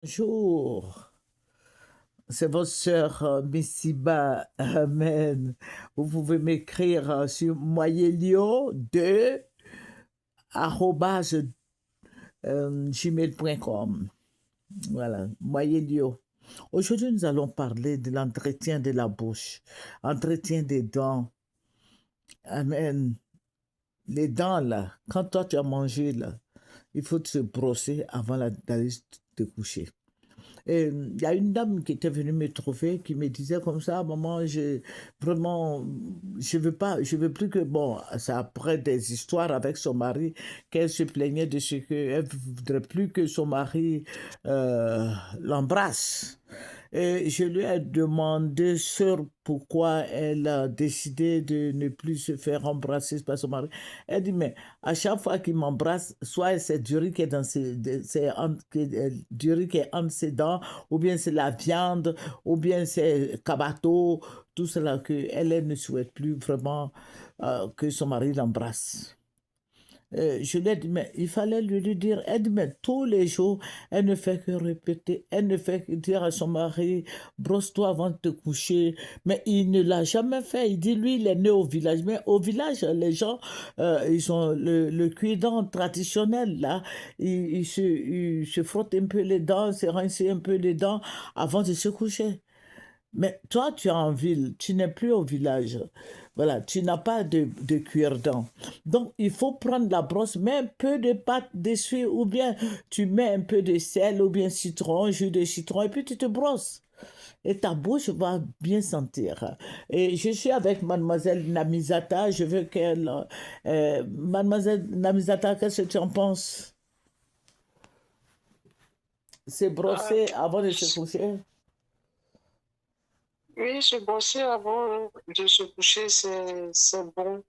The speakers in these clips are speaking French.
Bonjour, c'est votre sœur Missiba. Amen. Vous pouvez m'écrire sur moyelio2@gmail.com. Voilà, moyelio. Aujourd'hui, nous allons parler de l'entretien de la bouche, entretien des dents. Amen. Les dents, là, quand toi tu as mangé, là, il faut se brosser avant d'aller te coucher. Et il y a une dame qui était venue me trouver, qui me disait comme ça, maman, vraiment, je veux plus que, bon, c'est après des histoires avec son mari, qu'elle se plaignait de ce qu'elle ne voudrait plus que son mari l'embrasse. Et je lui ai demandé sur pourquoi elle a décidé de ne plus se faire embrasser par son mari. Elle dit, mais à chaque fois qu'il m'embrasse, soit c'est du riz qui est dans du riz qui est entre ses dents, ou bien c'est la viande, ou bien c'est cabato, tout cela que elle ne souhaite plus vraiment que son mari l'embrasse. Je lui ai dit, mais il fallait lui dire, elle dit, mais tous les jours, elle ne fait que répéter, elle ne fait que dire à son mari, brosse-toi avant de te coucher. Mais il ne l'a jamais fait. Il dit, lui, il est né au village. Mais au village, les gens, ils ont le cuidant traditionnel, là. Ils se frottent un peu les dents, se rincent un peu les dents avant de se coucher. Mais toi, tu es en ville, tu n'es plus au village. Voilà, tu n'as pas de cuir-dent. Donc, il faut prendre la brosse, mets un peu de pâte dessus, ou bien tu mets un peu de sel, ou bien citron, jus de citron, et puis tu te brosses. Et ta bouche va bien sentir. Et je suis avec mademoiselle Namizata, je veux qu'elle... mademoiselle Namizata, qu'est-ce que tu en penses? C'est Ah, brosser avant de se coucher? oui, se brosser avant de se coucher, c'est bon,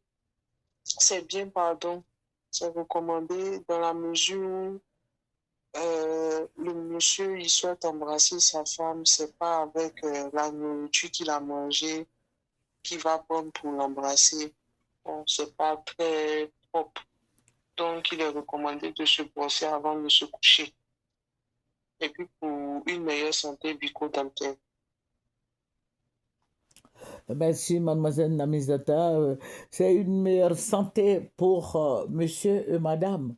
c'est bien, pardon. C'est recommandé dans la mesure où le monsieur, il souhaite embrasser sa femme, c'est pas avec la nourriture qu'il a mangée qu'il va prendre pour l'embrasser. Bon, c'est pas très propre. Donc, il est recommandé de se brosser avant de se coucher. Et puis, pour une meilleure santé bucco-dentaire. Merci, mademoiselle Namizata. C'est une meilleure santé pour monsieur et madame.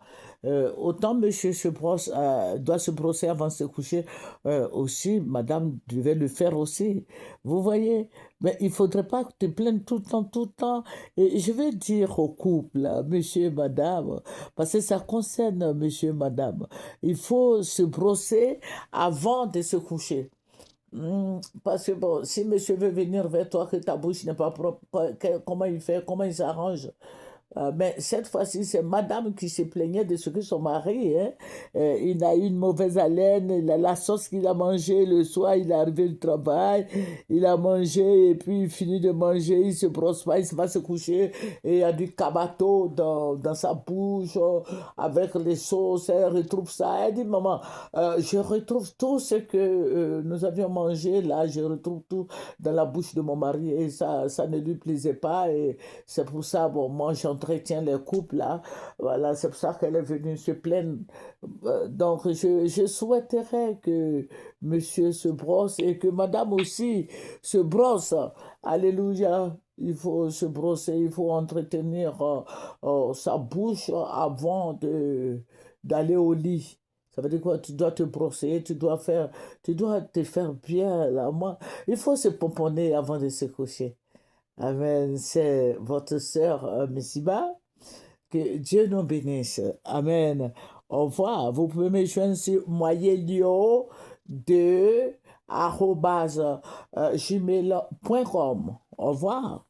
Autant monsieur doit se brosser avant de se coucher, aussi, madame devait le faire aussi. Vous voyez? Mais il ne faudrait pas que tu te plaignes tout le temps, tout le temps. Et je vais dire au couple, là, monsieur et madame, parce que ça concerne monsieur et madame, il faut se brosser avant de se coucher. Parce que bon, si monsieur veut venir vers toi, que ta bouche n'est pas propre, comment il fait, comment il s'arrange? Mais cette fois-ci, c'est madame qui se plaignait de ce que son mari, hein, il a eu une mauvaise haleine, la sauce qu'il a mangée le soir, il est arrivé du travail, il a mangé et puis il finit de manger, il se brosse pas, il se va se coucher et il y a du cabato dans sa bouche avec les sauces, elle retrouve ça. Elle dit, maman, je retrouve tout ce que nous avions mangé là, je retrouve tout dans la bouche de mon mari et ça ne lui plaisait pas et c'est pour ça, bon, moi j'entretiens les couples là, voilà, c'est pour ça qu'elle est venue se plaindre. Donc je souhaiterais que monsieur se brosse et que madame aussi se brosse. Alléluia. Il faut se brosser, il faut entretenir sa bouche avant d'aller au lit. Ça veut dire quoi? Tu dois te brosser, tu dois te faire bien là. Moi, il faut se pomponner avant de se coucher. Amen. C'est votre sœur Messiba. Que Dieu nous bénisse. Amen. Au revoir. Vous pouvez me joindre sur moyelio2@gmail.com. Au revoir.